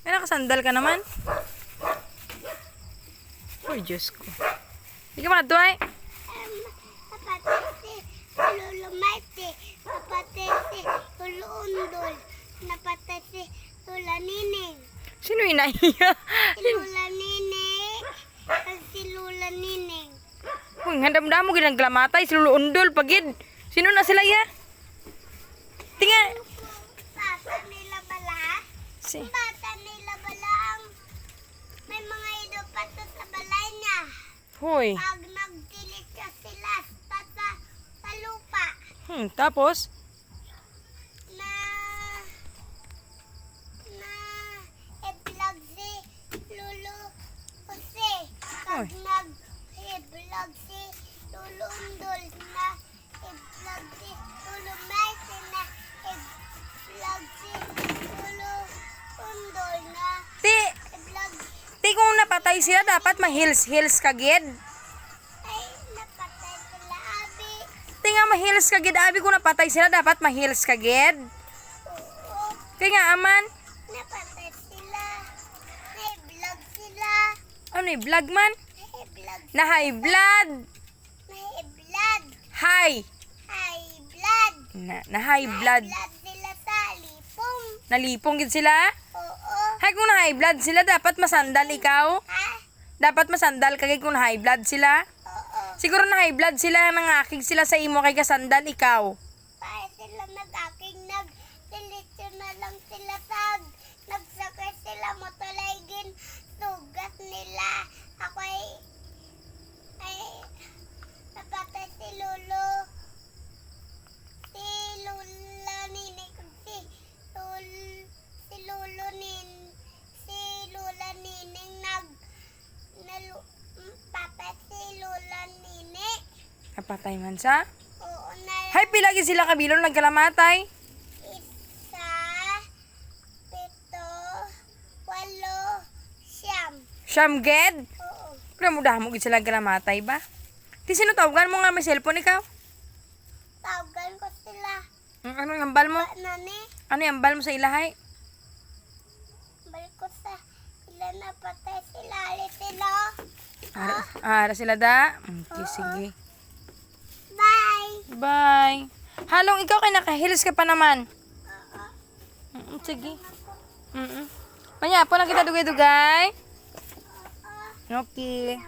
May nakasandal ka naman. Oh, Diyos ko. Hindi ka makatuway. Napatay si Lolo Marte. Napatay si Lolo Undol. Napatay si Lola Nining. Sino inahiya? Si Lola Nining. Si Lola Nining. Uy, handam-dam mo ginaglamatay. Si Lolo Undol, pagid. Sino na sila ya? Tinga. Bata nila bala? Si. Bata nila bala ang may mga idopato sa balay niya. Hoy. Pag nagdilit siya sila sa lupa Tapos? na i-vlog si Lolo Jose. Pag Oy. nag-i-vlog si Lolo Undol na i-vlog si Lolo Marte na i-vlog si Lolo Undol na Ti. i-vlog Ti kung napatay sila, dapat ma-heels kagid. ay napatay sila abi. Ti nga ma-heels kagid. Abi kung napatay sila, dapat ma-heels kagid. Oo, Kaya nga, aman. napatay sila. Na-i-vlog sila. Ano eh, vlog man? Na-i-vlog. Na high blood. Na-i-vlog. High. High blood. Na high blood. Blood sila sa lipong. Nalipong gid sila. Oo. Hay kung na high blood sila, dapat masandal ikaw. Ha? Dapat masandal kagay kung high blood sila. Oo. Siguro na high blood sila, nangakig sila sa imo kay kasandal ikaw. Para sila nag-aking nag-dilitso na lang sila tag. Nagsakay sila motolaygin. Sugat nila. Ako ay napatay si Lolo. Si Lola Nining. Si Lola Nining patay si Lola Nining. Napatay man sa. Oo na. Hay pilagi sila kabilon nagkalamatay. Isa, pito, walo, siyam. Shamged. Oo. Kaya mudah mo gid sila nagkalamatay ba? Ti sino tawagan mo nga may cellphone ikaw? Tawagan ko sila. Ano yung ambal mo? Nani, Ano yung ambal mo sa ilahay? balik ko sa sila na patay sila. Alis sila. Ara sila da. Okay, sige. Bye. Bye. Halong ikaw kay nakahilis ka pa naman. Oo. Sige. Manya, po na kita dugay-dugay. Oo. Okay.